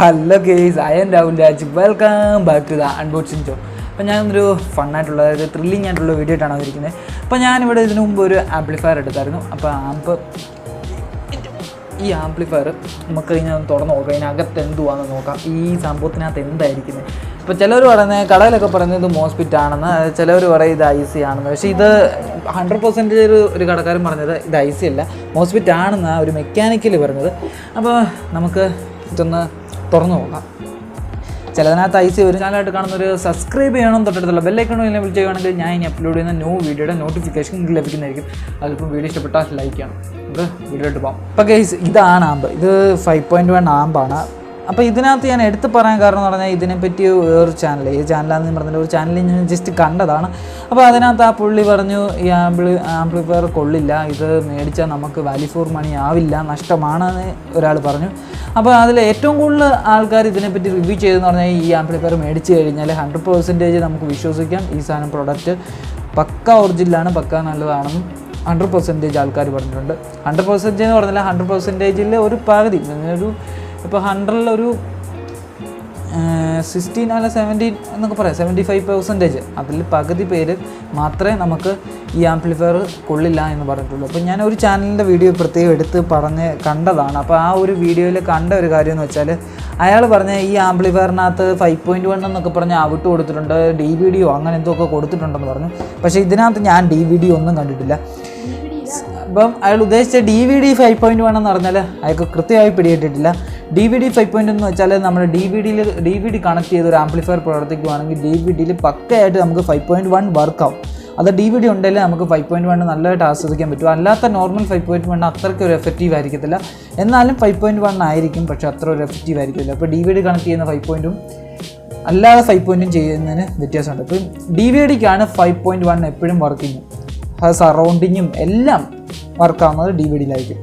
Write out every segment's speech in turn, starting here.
Hello guys, I am Rahul Raj. Welcome back to the unboxing show. അപ്പോൾ ഞാനൊരു ഫണ്ണായിട്ടുള്ള അതായത് thrilling ആയിട്ടുള്ള വീഡിയോ ആയിട്ടാണ് വന്നിരിക്കുന്നത്. അപ്പോൾ ഞാനിവിടെ ഇതിനു മുമ്പ് ഒരു ആംപ്ലിഫയർ എടുത്തായിരുന്നു. അപ്പോൾ ഈ ആംപ്ലിഫയർ നമുക്ക് ഇതിനെ തുറന്ന് നോക്കാം, ഇതിനകത്ത് എന്തുവാണെന്ന് നോക്കാം, ഈ സംഭവത്തിനകത്ത് എന്തായിരിക്കുന്നത്. ഇപ്പോൾ ചിലർ പറയുന്നത് കടയിലൊക്കെ പറയുന്നത് മോസ്ഫെറ്റ് ആണെന്ന്, ചിലവർ പറയും ഇത് IC ആണെന്ന്. പക്ഷേ ഇത് 100% ഒരു കടക്കാരൻ പറഞ്ഞത് ഇത് IC അല്ല, മോസ്ഫെറ്റ് ആണെന്നാണ് ഒരു മെക്കാനിക്കൽ പറഞ്ഞത്. അപ്പോൾ നമുക്ക് ഇതൊന്ന് തുറന്നു നോക്കാം. ചിലതിനകത്ത് IC ഒരു ചാനലായിട്ട് കാണുന്നൊരു സബ്സ്ക്രൈബ് ചെയ്യണം, തൊട്ടടുത്തുള്ള ബെല്ലൈക്കണോ എന്നെ വിളിച്ച് ചെയ്യുകയാണെങ്കിൽ ഞാൻ ഇനി അപ്ലോഡ് ചെയ്യുന്ന ന്യൂ വീഡിയോയുടെ നോട്ടിഫിക്കേഷൻ നിങ്ങൾക്ക് ലഭിക്കുന്നതായിരിക്കും. അതിലിപ്പം വീഡിയോ ഇഷ്ടപ്പെട്ടാൽ ലൈക്ക് ചെയ്യണം. നമുക്ക് വീഡിയോ ഇട്ട് പോകാം. അപ്പോൾ ഗൈസ്, ഇതാണ് ആമ്പ്. ഇത് 5.1 ആമ്പാണ്. അപ്പോൾ ഇതിനകത്ത് ഞാൻ എടുത്ത് പറയാൻ കാരണം എന്ന് പറഞ്ഞാൽ ഇതിനെപ്പറ്റി വേറൊരു ചാനൽ, ഈ ചാനലാണെന്ന് പറഞ്ഞിട്ട് ഒരു ചാനലിൽ ഞാൻ ജസ്റ്റ് കണ്ടതാണ്. അപ്പോൾ അതിനകത്ത് ആ പുള്ളി പറഞ്ഞു ഈ ആംപ്ലിഫയർ കൊള്ളില്ല, ഇത് മേടിച്ചാൽ നമുക്ക് വാല്യൂ ഫോർ മണി ആവില്ല, നഷ്ടമാണെന്ന് ഒരാൾ പറഞ്ഞു. അപ്പോൾ അതിൽ ഏറ്റവും കൂടുതൽ ആൾക്കാർ ഇതിനെപ്പറ്റി റിവ്യൂ ചെയ്തെന്ന് പറഞ്ഞാൽ ഈ ആംപ്ലിഫയർ മേടിച്ച് കഴിഞ്ഞാൽ 100% നമുക്ക് വിശ്വസിക്കാം, ഈ സാധനം പ്രൊഡക്റ്റ് പക്ക ഒറിജിനലാണ്, പക്ക നല്ലതാണെന്നും 100% ആൾക്കാർ പറഞ്ഞിട്ടുണ്ട്. 100% എന്ന് പറഞ്ഞാൽ 100%ൽ ഒരു പകുതി, ഒരു ഇപ്പോൾ 100ൽ ഒരു 16 അല്ല 17 എന്നൊക്കെ പറയാം, 75% അതിൽ പകുതി പേര് മാത്രമേ നമുക്ക് ഈ ആംപ്ലിഫയർ കൊള്ളില്ല എന്ന് പറഞ്ഞിട്ടുള്ളൂ. അപ്പോൾ ഞാൻ ഒരു ചാനലിൻ്റെ വീഡിയോ പ്രത്യേകം എടുത്ത് കണ്ടതാണ്. അപ്പോൾ ആ ഒരു വീഡിയോയിൽ കണ്ട ഒരു കാര്യം എന്ന് വെച്ചാൽ അയാൾ പറഞ്ഞ ഈ ആംപ്ലിഫയറിനകത്ത് 5.1 എന്നൊക്കെ പറഞ്ഞ് ഔട്ട് കൊടുത്തിട്ടുണ്ട്, DVD അങ്ങനെ എന്തൊക്കെ കൊടുത്തിട്ടുണ്ടെന്ന് പറഞ്ഞു. പക്ഷേ ഇതിനകത്ത് ഞാൻ DVD ഒന്നും കണ്ടിട്ടില്ല. അപ്പം അയാൾ ഉദ്ദേശിച്ച DVD 5.1 എന്ന് പറഞ്ഞാൽ അയാൾക്ക് കൃത്യമായി പിടികിട്ടിട്ടില്ല. DVD 5.1 എന്ന് വെച്ചാൽ നമ്മൾ DVD കണക്ട് ചെയ്ത് ഒരു ആംപ്ലിഫയർ പ്രവർത്തിക്കുകയാണെങ്കിൽ DVDയിൽ പക്കയായിട്ട് നമുക്ക് 5.1 വർക്കാവും. അത് DVD ഉണ്ടെങ്കിൽ നമുക്ക് 5.1 നല്ലതായിട്ട് ആസ്വദിക്കാൻ പറ്റും. അല്ലാത്ത നോർമൽ 5.1 അത്രയ്ക്ക് ഒരു എഫക്റ്റീവ് ആയിരിക്കത്തില്ല, എന്നാലും 5.1 ആയിരിക്കും, പക്ഷേ അത്ര ഒരു എഫക്റ്റീവ് ആയിരിക്കില്ല. അപ്പോൾ DVD കണക്ട് ചെയ്യുന്ന 5.1 അല്ലാതെ 5.1 ചെയ്യുന്നതിന് വ്യത്യാസമുണ്ട്. ഇപ്പം DVDക്കാണ് 5.1 എപ്പോഴും വർക്കിങ്, സറൗണ്ടിങ്ങും എല്ലാം വർക്കാവുന്നത് DVDയിലായിരിക്കും.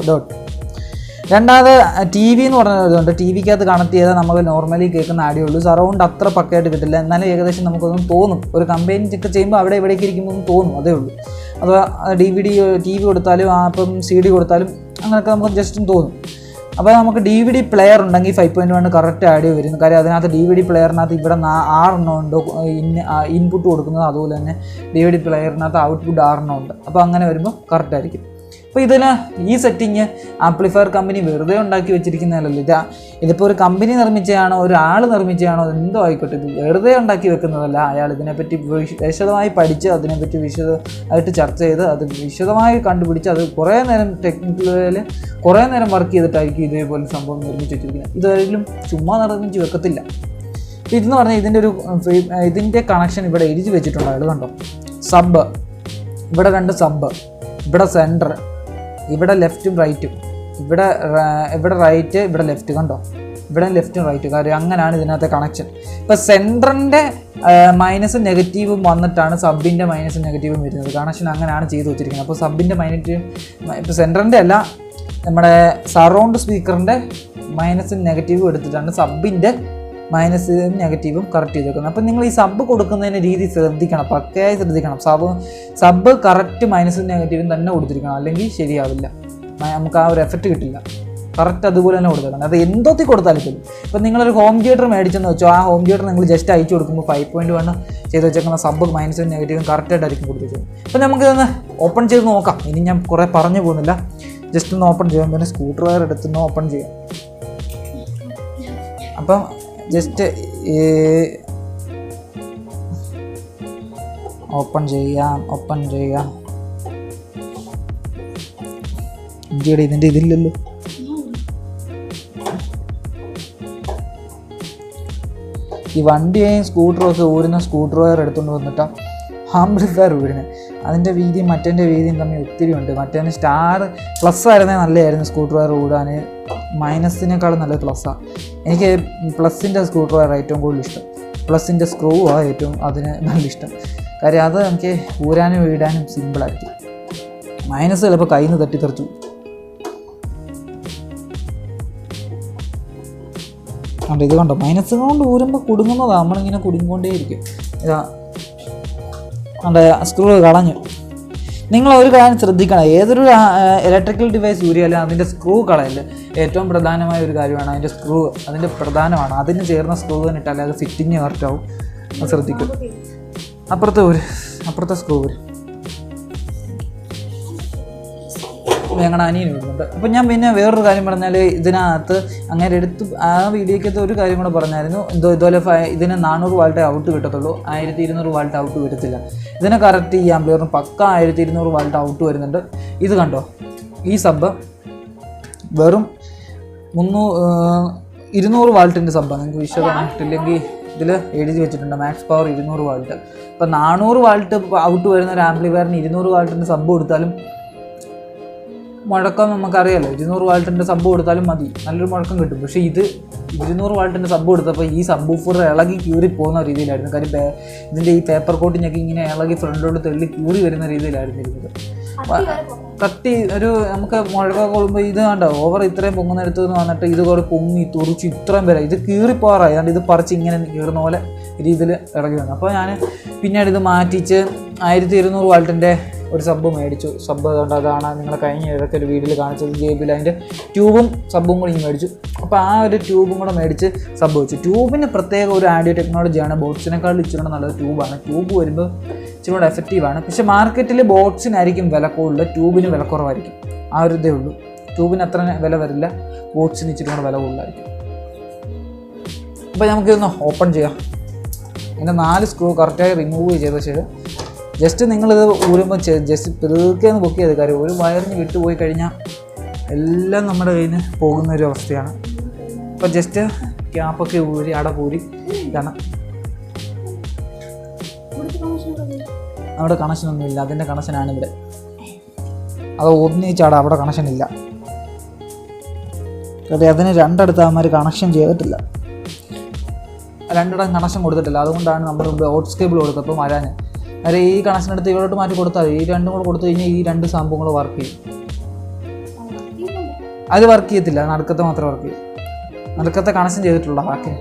ഡോട്ട്. രണ്ടാമത് TV എന്ന് പറഞ്ഞതുകൊണ്ട് TVക്കകത്ത് കണക്ട് ചെയ്താൽ നമുക്ക് നോർമലി കേൾക്കുന്ന ആഡിയോ ഉള്ളൂ, സറൗണ്ട് അത്ര പക്കയായിട്ട് കിട്ടില്ല, എന്നാലും ഏകദേശം നമുക്കൊന്നും തോന്നും, ഒരു കമ്പനി ഒക്കെ ചെയ്യുമ്പോൾ അവിടെ ഇവിടേക്ക് ഇരിക്കുമ്പോൾ തോന്നും, അതേ ഉള്ളൂ. അഥവാ TV കൊടുത്താലും അപ്പം CD കൊടുത്താലും അങ്ങനെയൊക്കെ നമുക്ക് ജസ്റ്റും തോന്നും. അപ്പോൾ നമുക്ക് DVD പ്ലെയർ ഉണ്ടെങ്കിൽ 5.1 കറക്റ്റ് ആഡിയോ വരുന്നു. കാര്യം അതിനകത്ത് DVD പ്ലെയറിനകത്ത് ഇവിടെ 6 എണ്ണം ഉണ്ട് ഇൻപുട്ട് കൊടുക്കുന്നത്, അതുപോലെ തന്നെ DVD പ്ലെയറിനകത്ത് ഔട്ട്പുട്ട് 6 എണ്ണം ഉണ്ട്. അപ്പോൾ അങ്ങനെ വരുമ്പോൾ കറക്റ്റ് ആയിരിക്കും. അപ്പോൾ ഈ സെറ്റിങ് ആംപ്ലിഫയർ കമ്പനി വെറുതെ ഉണ്ടാക്കി വെച്ചിരിക്കുന്നതല്ലല്ലോ. ഇതിപ്പോൾ ഒരു കമ്പനി നിർമ്മിച്ചതാണോ ഒരാൾ നിർമ്മിച്ചതാണോ എന്തോ ആയിക്കോട്ടെ, ഇത് വെറുതെ ഉണ്ടാക്കി വെക്കുന്നതല്ല. അയാൾ ഇതിനെപ്പറ്റി വിശദമായി പഠിച്ച് അതിനെപ്പറ്റി വിശദമായിട്ട് ചർച്ച ചെയ്ത് അത് വിശദമായി കണ്ടുപിടിച്ച് അത് കുറേ നേരം ടെക്നിക്കലിൽ കുറേ നേരം വർക്ക് ചെയ്തിട്ടായിരിക്കും ഇതേപോലെ സംഭവം നിർമ്മിച്ച് വെച്ചിരിക്കുന്നത്. ഇതൊരിക്കലും ചുമ്മാ നിർമ്മിച്ച് വെക്കത്തില്ല. ഇതെന്ന് പറഞ്ഞാൽ ഇതിൻ്റെ കണക്ഷൻ ഇവിടെ എഴുതി വെച്ചിട്ടുണ്ട്. അയാൾ കണ്ടോ, സബ്, ഇവിടെ 2 സബ്, ഇവിടെ സെൻറ്റർ, ഇവിടെ ലെഫ്റ്റും റൈറ്റും, ഇവിടെ റൈറ്റ്, ഇവിടെ ലെഫ്റ്റ്, കണ്ടോ, ഇവിടെ ലെഫ്റ്റും റൈറ്റും. കാര്യം അങ്ങനെയാണ് ഇതിനകത്തെ കണക്ഷൻ. ഇപ്പോൾ സെൻറ്ററിൻ്റെ മൈനസും നെഗറ്റീവും വന്നിട്ടാണ് സബിൻ്റെ മൈനസും നെഗറ്റീവും വരുന്നത്. കണക്ഷൻ അങ്ങനെയാണ് ചെയ്ത് വെച്ചിരിക്കുന്നത്. അപ്പോൾ സബിൻ്റെ ഇപ്പോൾ സെൻറ്ററിൻ്റെ അല്ല, നമ്മുടെ സറൗണ്ട് സ്പീക്കറിൻ്റെ മൈനസും നെഗറ്റീവും എടുത്തിട്ടാണ് സബിൻ്റെ മൈനസും നെഗറ്റീവും കറക്റ്റ് ചെയ്ത് വെക്കുന്നത്. അപ്പോൾ നിങ്ങൾ ഈ സബ് കൊടുക്കുന്നതിൻ്റെ രീതി ശ്രദ്ധിക്കണം, പക്കയായി ശ്രദ്ധിക്കണം. സബ് കറക്റ്റ് മൈനസും നെഗറ്റീവും തന്നെ കൊടുത്തിരിക്കണം, അല്ലെങ്കിൽ ശരിയാവില്ല, നമുക്ക് ആ ഒരു എഫക്റ്റ് കിട്ടില്ല. കറക്റ്റ് അതുപോലെ തന്നെ കൊടുത്തേക്കണം. അത് എന്തോത്തി കൊടുത്താലും ശരി. ഇപ്പോൾ നിങ്ങളൊരു ഹോം തിയേറ്റർ മേടിച്ചെന്ന് വെച്ചോ, ആ ഹോം തിയേറ്റർ നിങ്ങൾ ജസ്റ്റ് അയച്ചു കൊടുക്കുമ്പോൾ 5.1 ചെയ്ത് വെച്ചേക്കുന്ന സബ് മൈനസും നെഗറ്റീവും കറക്റ്റായിട്ടായിരിക്കും കൊടുത്തിരിക്കുന്നത്. അപ്പോൾ നമുക്കിതൊന്ന് ഓപ്പൺ ചെയ്ത് നോക്കാം. ഇനി ഞാൻ കുറേ പറഞ്ഞു പോകുന്നില്ല, ജസ്റ്റ് ഒന്ന് ഓപ്പൺ ചെയ്യാം. പിന്നെ സ്ക്രൂ ഡ്രൈവർ എടുത്തൊന്ന് ഓപ്പൺ ചെയ്യാം. അപ്പം ജസ്റ്റ് ഓപ്പൺ ചെയ്യാം. ഇതിൻ്റെ ഇതില്ലല്ലോ. ഈ വണ്ടിയെയും സ്കൂട്ടറൊക്കെ ഊരുന്ന സ്ക്രൂ ഡ്രൈവർ എടുത്തുകൊണ്ട് വന്നിട്ടാണ് ആംപ്ലിഫയർ ഊരുന്നത്. അതിൻ്റെ വീതിയും മറ്റേൻ്റെ വീതിയും തമ്മിൽ ഒത്തിരി ഉണ്ട്. മറ്റേന് സ്റ്റാർ പ്ലസ് ആയിരുന്നേ നല്ലതായിരുന്നു സ്ക്രൂ ഡ്രൈവർ ഊടാൻ, മൈനസിനേക്കാളും നല്ലത് പ്ലസ്സാണ്. എനിക്ക് പ്ലസിൻ്റെ സ്ക്രൂ ഡ്രൈവർ ഏറ്റവും കൂടുതൽ ഇഷ്ടം. പ്ലസിൻ്റെ സ്ക്രൂ ആണ് ഏറ്റവും അതിന് നല്ല ഇഷ്ടം. കാര്യം അത് എനിക്ക് ഊരാനും വീടാനും സിമ്പിളായിരിക്കും. മൈനസ് ചിലപ്പോൾ കയ്യിൽ നിന്ന് തട്ടിത്തെറിച്ചു. കണ്ടോ, ഇത് കണ്ടോ, മൈനസ് കൊണ്ട് ഊരുമ്പോൾ കുടുങ്ങുന്നതാണ്, നമ്മളിങ്ങനെ കുടുങ്ങിക്കൊണ്ടേയിരിക്കും. ഇതാ കണ്ടോ, സ്ക്രൂ കളഞ്ഞു. നിങ്ങൾ ഒരു കാര്യം ശ്രദ്ധിക്കണം, ഏതൊരു ഇലക്ട്രിക്കൽ ഡിവൈസ് ഊരിയാലും അതിൻ്റെ സ്ക്രൂ കളയല്. ഏറ്റവും പ്രധാനമായ ഒരു കാര്യമാണ് അതിൻ്റെ സ്ക്രൂ. അതിൻ്റെ പ്രധാനമാണ്, അതിന് ചേർന്ന സ്ക്രൂ തന്നെ ഇട്ടാലേ അത് ഫിറ്റിങ് കറക്റ്റാവും. അത് ശ്രദ്ധിക്കും. അപ്പുറത്തെ സ്ക്രൂ ഞങ്ങളുടെ അനിയന് വരുന്നുണ്ട്. അപ്പം ഞാൻ പിന്നെ വേറൊരു കാര്യം പറഞ്ഞാൽ, ഇതിനകത്ത് അങ്ങനെ എടുത്ത് ആ വീഡിയോക്കകത്ത് ഒരു കാര്യം കൂടെ പറഞ്ഞായിരുന്നു. ഇതുപോലെ ഇതിന് 400 വാൾട്ടേ ഔട്ട് കിട്ടത്തുള്ളൂ, 1200 വാൾട്ട് ഔട്ട് വരത്തില്ല. ഇതിനെ കറക്റ്റ് ഈ ആംപ്ലിഫയറിന് പക്ക 1200 വാൾട്ട് ഔട്ട് വരുന്നുണ്ട്. ഇത് കണ്ടോ, ഈ സബ് വെറും 200 വാൾട്ടിൻ്റെ സബ്ബാണ്. നിങ്ങൾക്ക് വിശ്വസിച്ചില്ലെങ്കിൽ ഇതിൽ എഴുതി വെച്ചിട്ടുണ്ട് മാക്സ് പവർ 200 വാൾട്ട്. ഇപ്പം 400 വാൾട്ട് ഔട്ട് വരുന്ന ഒരു ആംപ്ലിഫയറിന് 200 വാൾട്ടിൻ്റെ സബ് കൊടുത്താലും മുഴക്കം നമുക്കറിയാമല്ലോ. 200 വാൾട്ടിൻ്റെ സബ് കൊടുത്താലും മതി, നല്ലൊരു മുഴക്കം കിട്ടും. പക്ഷേ ഇത് 200 വാൾട്ടിൻ്റെ സബ് കൊടുത്തപ്പോൾ ഈ സബ് വൂഫർ ഇളകി കീറി പോകുന്ന രീതിയിലായിരുന്നു. കാര്യം ഇതിൻ്റെ ഈ പേപ്പർ കോട്ടിങ്ങൊക്കെ ഇങ്ങനെ ഇളകി ഫ്രണ്ടിലോട്ട് തെള്ളി കീറി വരുന്ന രീതിയിലായിരുന്നു ഇരുന്നത്. കത്തി ഒരു നമുക്ക് മുഴക്കം കൊള്ളുമ്പോൾ ഇത് കണ്ടോ, ഓവർ ഇത്രയും പൊങ്ങുന്നിടത്ത് നിന്ന് വന്നിട്ട് ഇത് കൂടെ പൊങ്ങി തുറിച്ച് ഇത്രയും വരെ ഇത് കീറിപ്പോറായി. അതുകൊണ്ട് ഇത് പറിച്ച് ഇങ്ങനെ കീറുന്ന പോലെ രീതിയിൽ ഇറങ്ങി വന്നു. അപ്പോൾ ഞാൻ പിന്നീട് ഇത് മാറ്റിച്ച് 1200 വാൾട്ടിൻ്റെ ഒരു സബ്ബ് മേടിച്ചു. സബ്ബ് അതുകൊണ്ട് അതാണ് നിങ്ങൾ കഴിഞ്ഞ ഇടയ്ക്ക് ഒരു വീഡിയോയിൽ കാണിച്ചത്. JBL അതിൻ്റെ ട്യൂബും സബ്ബും കൂടി ഇങ്ങനെ മേടിച്ചു. അപ്പോൾ ആ ഒരു ട്യൂബും കൂടെ മേടിച്ച് സബ്ബ് വെച്ചു. ട്യൂബിന് പ്രത്യേക ഒരു ആഡിയോ ടെക്നോളജിയാണ്. ബോട്ട്സിനേക്കാളും ഇച്ചിരി കൂടെ നല്ലത് ട്യൂബാണ്. ട്യൂബ് വരുമ്പോൾ ഇച്ചിരി കൂടെ എഫക്റ്റീവാണ്. പക്ഷേ മാർക്കറ്റിൽ ബോട്ട്സിനായിരിക്കും വില കൂടുതൽ, ട്യൂബിന് വില കുറവായിരിക്കും. ആ ഒരു ഇതേ ഉള്ളൂ. ട്യൂബിന് അത്ര വില വരില്ല, ബോട്ട്സിന് ഇച്ചിരി കൂടെ വില കൂടുതലായിരിക്കും. അപ്പോൾ നമുക്കിതൊന്ന് ഓപ്പൺ ചെയ്യാം. ഇങ്ങനെ 4 സ്ക്രൂ കറക്റ്റായി റിമൂവ് ചെയ്ത ശേഷം ജസ്റ്റ് നിങ്ങളിത് ഊരുമ്പോൾ ജസ്റ്റ് പെറുക്കെന്ന് ബുക്ക് ചെയ്ത് കാര്യം ഒരു വയറിന് വിട്ടുപോയി കഴിഞ്ഞാൽ എല്ലാം നമ്മുടെ കയ്യിൽ നിന്ന് പോകുന്ന ഒരു അവസ്ഥയാണ്. അപ്പോൾ ജസ്റ്റ് ക്യാപ്പൊക്കെ ഊരി അടപൂരി ഇതാണ്. അവിടെ കണക്ഷനൊന്നുമില്ല, അതിൻ്റെ കണക്ഷനാണ് ഇവിടെ. അത് ഒന്നിച്ചാടാ, അവിടെ കണക്ഷനില്ല. കാരണം അതിന് രണ്ടിടത്ത് അവന്മാർ കണക്ഷൻ ചെയ്തിട്ടില്ല, രണ്ടിടം കണക്ഷൻ കൊടുത്തിട്ടില്ല. അതുകൊണ്ടാണ് നമ്മൾ ഓട്സ് കേബിൾ കൊടുത്തപ്പോൾ വരാൻ. അതായത് ഈ കണക്ഷൻ എടുത്ത് ഇവരോട്ട് മാറ്റി കൊടുത്താൽ ഈ രണ്ടും കൂടെ കൊടുത്തു കഴിഞ്ഞാൽ ഈ 2 സംഭവം കൂടെ വർക്ക് ചെയ്യും. അത് വർക്ക് ചെയ്യത്തില്ല, നടുക്കത്തെ മാത്രമേ വർക്ക് ചെയ്യും. നടുക്കത്തെ കണക്ഷൻ ചെയ്തിട്ടുള്ള ബാക്കി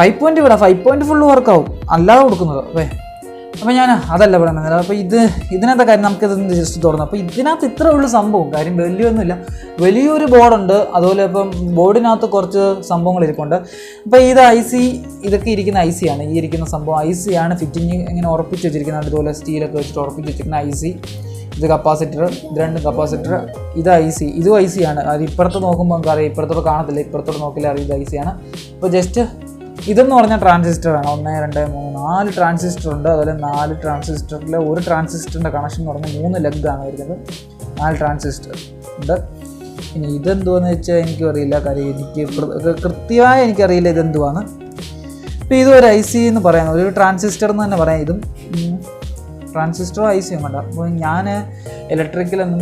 5 ഇവിടെ 5 ഫുള്ള് വർക്കാവും അല്ലാതെ കൊടുക്കുന്നത്. അപ്പോൾ ഞാൻ അതല്ല പറയുന്നത്. അപ്പോൾ ഇതിനകത്തെ കാര്യം നമുക്കിതൊന്ന് ജസ്റ്റ് തുറന്നു. അപ്പോൾ ഇതിനകത്ത് ഇത്രേ ഉള്ളൂ സംഭവം. കാര്യം വലിയൊന്നുമില്ല. വലിയൊരു ബോർഡുണ്ട്, അതുപോലെ ഇപ്പം ബോർഡിനകത്ത് കുറച്ച് സംഭവങ്ങൾ ഇരിപ്പുണ്ട്. അപ്പോൾ ഇത് IC, ഇതൊക്കെ ഇരിക്കുന്ന IC ആണ്. ഈ ഇരിക്കുന്ന സംഭവം IC ആണ്. ഫിറ്റിങ് ഇങ്ങനെ ഉറപ്പിച്ച് വെച്ചിരിക്കുന്നത്, അതുപോലെ സ്റ്റീലൊക്കെ വെച്ചിട്ട് ഉറപ്പിച്ച് വെച്ചിരിക്കുന്ന IC. ഇത് കപ്പാസിറ്റർ, ഇത് 2 കപ്പാസിറ്റർ. ഇത് IC, ഇതും IC ആണ്. അത് ഇപ്പുറത്ത് നോക്കുമ്പോൾ നമുക്ക് അറിയാം, ഇപ്പുറത്തോട്ട് കാണത്തില്ല, ഇപ്പുറത്തോട്ട് നോക്കില്ല അറിയാം ഇത് IC ആണ്. അപ്പോൾ ജസ്റ്റ് ഇതെന്ന് പറഞ്ഞാൽ ട്രാൻസിസ്റ്ററാണ്. 1 2 3 4 ട്രാൻസിസ്റ്റർ ഉണ്ട്. അതുപോലെ 4 ട്രാൻസിസ്റ്ററിൽ ഒരു ട്രാൻസിസ്റ്ററിൻ്റെ കണക്ഷൻ എന്ന് പറഞ്ഞാൽ 3 ലെഗാണ് വരുന്നത്. 4 ട്രാൻസിസ്റ്റർ ഉണ്ട്. ഇനി ഇതെന്തുവാന്ന് വെച്ചാൽ എനിക്കും അറിയില്ല, കാര്യം എനിക്ക് കൃത്യമായി എനിക്കറിയില്ല ഇതെന്തുവാണ്. ഇപ്പോൾ ഇതും ഒരു IC എന്ന് പറയുന്നത്, ഒരു ട്രാൻസിസ്റ്റർ എന്ന് തന്നെ പറയാം. ഇതും ട്രാൻസിസ്റ്ററും IC വേണ്ട. അപ്പോൾ ഞാൻ ഇലക്ട്രിക്കലൊന്നും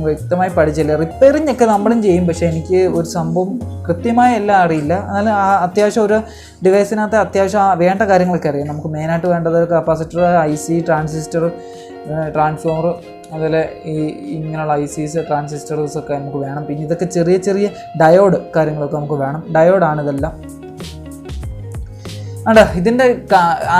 വ്യക്തമായി പഠിച്ചില്ല. റിപ്പയറിംഗ് ഒക്കെ നമ്മളും ചെയ്യും, പക്ഷേ എനിക്ക് ഒരു സംഭവം കൃത്യമായി എല്ലാം അറിയില്ല. എന്നാലും അത്യാവശ്യം ഒരു ഡിവൈസിനകത്ത് അത്യാവശ്യം വേണ്ട കാര്യങ്ങളൊക്കെ അറിയാം. നമുക്ക് മെയിനായിട്ട് വേണ്ടത് കപ്പാസിറ്റർ, IC, ട്രാൻസിസ്റ്റർ, ട്രാൻസ്ഫോമർ, അതുപോലെ ഇങ്ങനെയുള്ള ICs, ട്രാൻസിസ്റ്റേഴ്സ് ഒക്കെ നമുക്ക് വേണം. പിന്നെ ഇതൊക്കെ ചെറിയ ചെറിയ ഡയോഡ് കാര്യങ്ങളൊക്കെ നമുക്ക് വേണം. ഡയോഡാണ് ഇതെല്ലാം. അടാ ഇതിൻ്റെ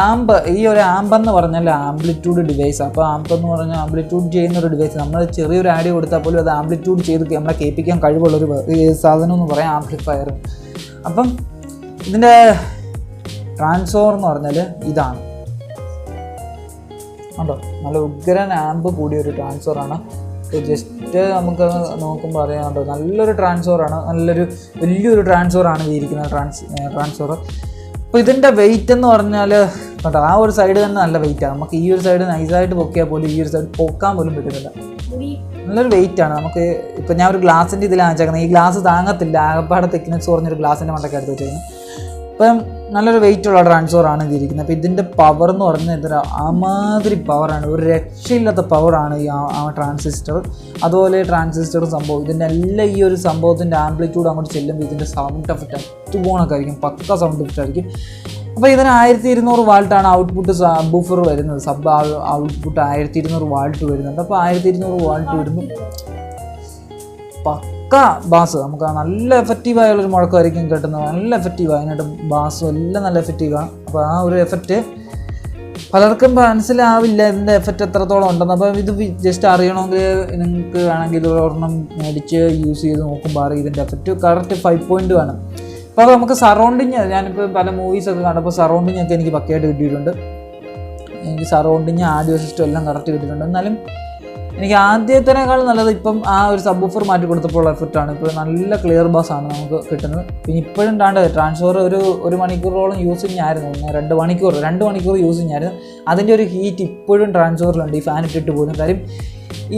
ആംബ്, ഈ ഒരു ആംബെന്ന് പറഞ്ഞാൽ ആംപ്ലിറ്റ്യൂഡ് ഡിവൈസ്. അപ്പോൾ ആംബ് എന്ന് പറഞ്ഞാൽ ആംപ്ലിറ്റ്യൂഡ് ചെയ്യുന്നൊരു ഡിവൈസ്. നമ്മൾ ചെറിയൊരു ആഡ് കൊടുത്താൽ പോലും അത് ആംപ്ലിറ്റ്യൂഡ് ചെയ്ത് നമ്മളെ കേൾപ്പിക്കാൻ കഴിവുള്ളൊരു സാധനം എന്ന് പറയാം ആംപ്ലിഫയർ. അപ്പം ഇതിൻ്റെ ട്രാൻസ്ഫോമർ എന്ന് പറഞ്ഞാൽ ഇതാണ് കണ്ടോ, നല്ല ഉഗ്രൻ ആംബ് കൂടിയൊരു ട്രാൻസ്ഫോറാണ്. ജസ്റ്റ് നമുക്ക് നോക്കുമ്പോൾ അറിയാം കണ്ടോ, നല്ലൊരു ട്രാൻസ്ഫോറാണ്, വലിയൊരു ട്രാൻസ്ഫോറാണ് ഇരിക്കുന്ന ട്രാൻസ്ഫോർ. അപ്പോൾ ഇതിൻ്റെ വെയിറ്റ് എന്ന് പറഞ്ഞാൽ കേട്ടോ, ആ ഒരു സൈഡ് തന്നെ നല്ല വെയിറ്റാണ്. നമുക്ക് ഈ ഒരു സൈഡ് നൈസായിട്ട് പൊക്കിയാൽ പോലും ഈ ഒരു സൈഡ് പൊക്കാൻ പോലും പറ്റുന്നില്ല. നല്ലൊരു വെയിറ്റാണ്. നമുക്ക് ഇപ്പം ഞാൻ ഒരു ഗ്ലാസിൻ്റെ ഇതിലാണ് വെച്ചേക്കുന്നത്. ഈ ഗ്ലാസ് താങ്ങത്തില്ല, ആകപ്പാടെ തിക്നെസ് കുറഞ്ഞൊരു ഗ്ലാസിൻ്റെ മണ്ടൊക്കെ എടുത്ത് വെച്ചേക്കുന്നത്. അപ്പം നല്ലൊരു വെയിറ്റുള്ള ട്രാൻസ്ഫോറാണ് ഇതിരിക്കുന്നത്. അപ്പോൾ ഇതിൻ്റെ പവർ എന്ന് പറഞ്ഞാൽ അമാതിരി പവറാണ്, ഒരു രക്ഷയില്ലാത്ത പവറാണ് ആ ട്രാൻസിസ്റ്റർ. അതുപോലെ ട്രാൻസിസ്റ്റർ സംഭവം ഇതിൻ്റെ എല്ലാം ഈ ഒരു സംഭവത്തിൻ്റെ ആംപ്ലിറ്റ്യൂഡ് അങ്ങോട്ട് ചെല്ലുമ്പോൾ ഇതിൻ്റെ സൗണ്ട് എഫക്റ്റ് അതുപോണൊക്കെ ആയിരിക്കും, പക്ക സൗണ്ട് എഫക്റ്റ് ആയിരിക്കും. അപ്പോൾ ഇതിന് 1200 വാൾട്ടാണ് ഔട്ട്പുട്ട് സബ്ബൂഫർ വരുന്നത്. ഔട്ട്പുട്ട് 1200 വാൾട്ട് വരുന്നുണ്ട്. അപ്പോൾ 1200 വാൾട്ട് വരുമ്പോൾ പക്ക ബാസ്, നമുക്ക് നല്ല എഫക്റ്റീവായുള്ളൊരു മുഴക്കമായിരിക്കും കിട്ടുന്നത്. നല്ല എഫക്റ്റീവാണ്, അതിനായിട്ട് ബാസും എല്ലാം നല്ല എഫക്റ്റീവാണ്. അപ്പോൾ ആ ഒരു എഫക്റ്റ് പലർക്കും മനസ്സിലാവില്ല ഇതിൻ്റെ എഫക്റ്റ് എത്രത്തോളം ഉണ്ടെന്ന്. അപ്പോൾ ഇത് ജസ്റ്റ് അറിയണമെങ്കിൽ നിങ്ങൾക്ക് വേണമെങ്കിൽ ഇത് ഒരെണ്ണം മേടിച്ച് യൂസ് ചെയ്ത് നോക്കുമ്പോൾ അറിയാം ഇതിൻ്റെ എഫക്റ്റ്. കറക്റ്റ് 5 കാണും. അപ്പോൾ അത് നമുക്ക് സറൗണ്ടിങ്, ഞാനിപ്പോൾ പല മൂവീസൊക്കെ കണ്ടപ്പോൾ സറൗണ്ടിങ് ഒക്കെ എനിക്ക് പക്കയായിട്ട് കിട്ടിയിട്ടുണ്ട്. എനിക്ക് സറൗണ്ടിങ് ആഡിയോ സിസ്റ്റം എല്ലാം കറക്റ്റ് കിട്ടിയിട്ടുണ്ട്. എന്നാലും എനിക്ക് ആദ്യത്തേക്കാൾ നല്ലത് ഇപ്പം ആ ഒരു സബ് വൂഫർ മാറ്റി കൊടുത്തപ്പോൾ എഫക്റ്റാണ്. ഇപ്പോൾ നല്ല ക്ലിയർ ബാസാണ് നമുക്ക് കിട്ടുന്നത്. പിന്നെ ഇപ്പോഴും ട്രാൻസ്ഫർ ഒരു മണിക്കൂറോളം യൂസിങ് ആയിരുന്നു. 2 മണിക്കൂർ യൂസിങ് ആയിരുന്നു. അതിൻ്റെ ഒരു ഹീറ്റ് ഇപ്പോഴും ട്രാൻസ്ഫറിലുണ്ട്, ഈ ഫാൻ ഇട്ടിട്ട് പോലും. കാര്യം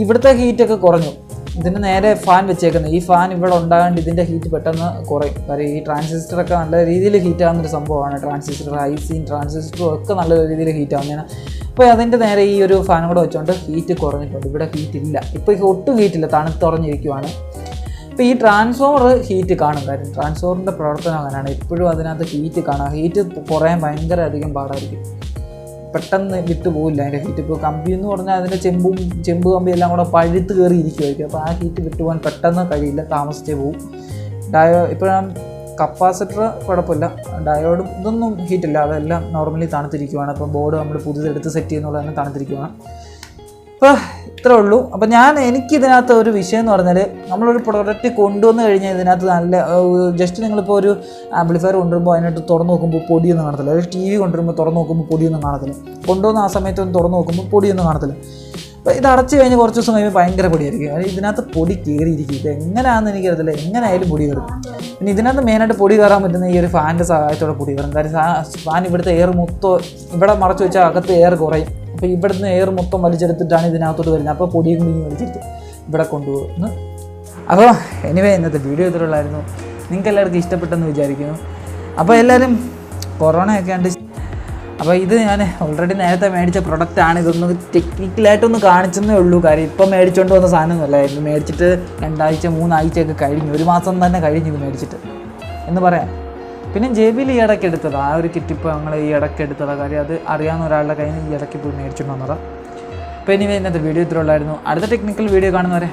ഇവിടുത്തെ ഹീറ്റൊക്കെ കുറഞ്ഞു. ഇതിന് നേരെ ഫാൻ വെച്ചേക്കുന്നത്, ഈ ഫാൻ ഇവിടെ ഉണ്ടാകാണ്ട് ഇതിൻ്റെ ഹീറ്റ് പെട്ടെന്ന് കുറയും. കാര്യം ഈ ട്രാൻസിസ്റ്ററൊക്കെ നല്ല രീതിയിൽ ഹീറ്റ് ആകുന്നൊരു സംഭവമാണ്. ട്രാൻസിസ്റ്റർ, ഐസിയും ട്രാൻസിസ്റ്ററും ഒക്കെ നല്ല രീതിയിൽ ഹീറ്റ് ആവുന്നതാണ്. അപ്പോൾ അതിൻ്റെ നേരെ ഈ ഒരു ഫാൻ കൂടെ വെച്ചുകൊണ്ട് ഹീറ്റ് കുറഞ്ഞിട്ടുണ്ട്. ഇവിടെ ഹീറ്റ് ഇല്ല, ഇപ്പോൾ ഒട്ടും ഹീറ്റില്ല, തണുത്തുറഞ്ഞിരിക്കുവാണ്. ഇപ്പോൾ ഈ ട്രാൻസ്ഫോമർ ഹീറ്റ് കാണും. കാര്യം ട്രാൻസ്ഫോമറിൻ്റെ പ്രവർത്തനം അങ്ങനെയാണ്, എപ്പോഴും അതിനകത്ത് ഹീറ്റ് കാണാം. ഹീറ്റ് കുറയാൻ ഭയങ്കര അധികം പാടായിരിക്കും, പെട്ടെന്ന് വിട്ടു പോകില്ല അതിൻ്റെ ഹീറ്റ്. ഇപ്പോൾ കമ്പി എന്ന് പറഞ്ഞാൽ അതിൻ്റെ ചെമ്പ് കമ്പി എല്ലാം കൂടെ പഴുത്ത് കയറി ഇരിക്കുമായിരിക്കും. അപ്പോൾ ആ ഹീറ്റ് വിട്ടുപോകാൻ പെട്ടെന്ന് കഴിയില്ല, താമസിച്ചേ പോവും. ഇപ്പോൾ കപ്പാസിറ്റർ കുഴപ്പമില്ല, ഡയോഡും ഇതൊന്നും ഹീറ്റില്ല, അതെല്ലാം നോർമലി തണുത്തിരിക്കുവാണ്. അപ്പോൾ ബോർഡ് നമ്മൾ പുതിയതെടുത്ത് സെറ്റ് ചെയ്യുന്നുള്ള തന്നെ തണുത്തിരിക്കുവാണ്. അപ്പോൾ ഇത്രേ ഉള്ളൂ. അപ്പോൾ എനിക്കിതിനകത്ത് ഒരു വിഷയം എന്ന് പറഞ്ഞാൽ, നമ്മളൊരു പ്രൊഡക്റ്റ് കൊണ്ടുവന്ന് കഴിഞ്ഞാൽ ഇതിനകത്ത് നല്ല ജസ്റ്റ് നിങ്ങളിപ്പോൾ ഒരു ആംപ്ലിഫയർ കൊണ്ടുവരുമ്പോൾ അതിനകത്ത് തുറന്ന് നോക്കുമ്പോൾ പൊടിയൊന്നും കാണത്തില്ല. ഒരു TV കൊണ്ടുവരുമ്പോൾ തുറന്ന് നോക്കുമ്പോൾ പൊടിയൊന്നും കാണത്തില്ല. കൊണ്ടുവന്ന് ആ സമയത്ത് ഒന്ന് തുറന്ന് നോക്കുമ്പോൾ പൊടിയൊന്നും കാണത്തില്ല. അപ്പോൾ ഇത് അടച്ച് കഴിഞ്ഞ് കുറച്ച് ദിവസം കഴിയുമ്പോൾ ഭയങ്കര പൊടിയായിരിക്കും. അത് ഇതിനകത്ത് പൊടി കയറിയിരിക്കും. ഇത് എങ്ങനെയാണെന്ന് എനിക്കറിയത്തില്ല, എങ്ങനെയായാലും പൊടി കയറും. പിന്നെ ഇതിനകത്ത് മെയിനായിട്ട് പൊടി കയറാൻ പറ്റുന്ന ഈ ഒരു ഫാനിൻ്റെ സഹായത്തോടെ പൊടി കയറും. കാര്യം ഫാൻ ഇവിടുത്തെ എയർ മൊത്തം ഇവിടെ മറച്ച് വെച്ചാൽ അകത്ത് എയർ കുറയും. അപ്പോൾ ഇവിടുന്ന് എയർ മൊത്തം വലിച്ചെടുത്തിട്ടാണ് ഇതിനകത്തോട്ട് വരുന്നത്. അപ്പോൾ പൊടിയും കുഞ്ഞും വലിച്ചെടുത്ത് ഇവിടെ കൊണ്ടുപോകുന്നു. അപ്പോൾ എനിവേ ഇന്നത്തെ വീഡിയോ ഇത്രയുള്ളായിരുന്നു. നിങ്ങൾക്ക് എല്ലാവർക്കും ഇഷ്ടപ്പെട്ടെന്ന് വിചാരിക്കുന്നു. അപ്പോൾ എല്ലാവരും കൊറോണയൊക്കെ ഉണ്ട്. അപ്പോൾ ഇത് ഞാൻ ഓൾറെഡി നേരത്തെ മേടിച്ച പ്രൊഡക്റ്റാണ്. ഇതൊന്ന് ടെക്നിക്കലായിട്ടൊന്ന് കാണിച്ചെന്നേ ഉള്ളൂ. കാര്യം ഇപ്പം മേടിച്ചുകൊണ്ട് വന്ന സാധനമൊന്നുമല്ലായിരുന്നു. മേടിച്ചിട്ട് 2 ആഴ്ച 3 ആഴ്ചയൊക്കെ കഴിഞ്ഞു, 1 മാസം തന്നെ കഴിഞ്ഞു ഇത് മേടിച്ചിട്ട് എന്ന് പറയാം. പിന്നെ JBL ഈ ഇടയ്ക്ക് എടുത്തതാണ്, ആ ഒരു കിറ്റ് ഇപ്പോൾ ഞങ്ങൾ ഈ ഇടയ്ക്ക് എടുത്തതാണ്. കാര്യം അത് അറിയാവുന്ന ഒരാളുടെ കയ്യിൽ നിന്ന് ഈ ഇടയ്ക്ക് പോയി മേടിച്ചിട്ട് വന്നതാണ്. അപ്പോൾ ഇനി ഇന്നത്തെ വീഡിയോ ഇത്രയുള്ളായിരുന്നു. അടുത്ത ടെക്നിക്കൽ വീഡിയോ കാണുന്നവരെ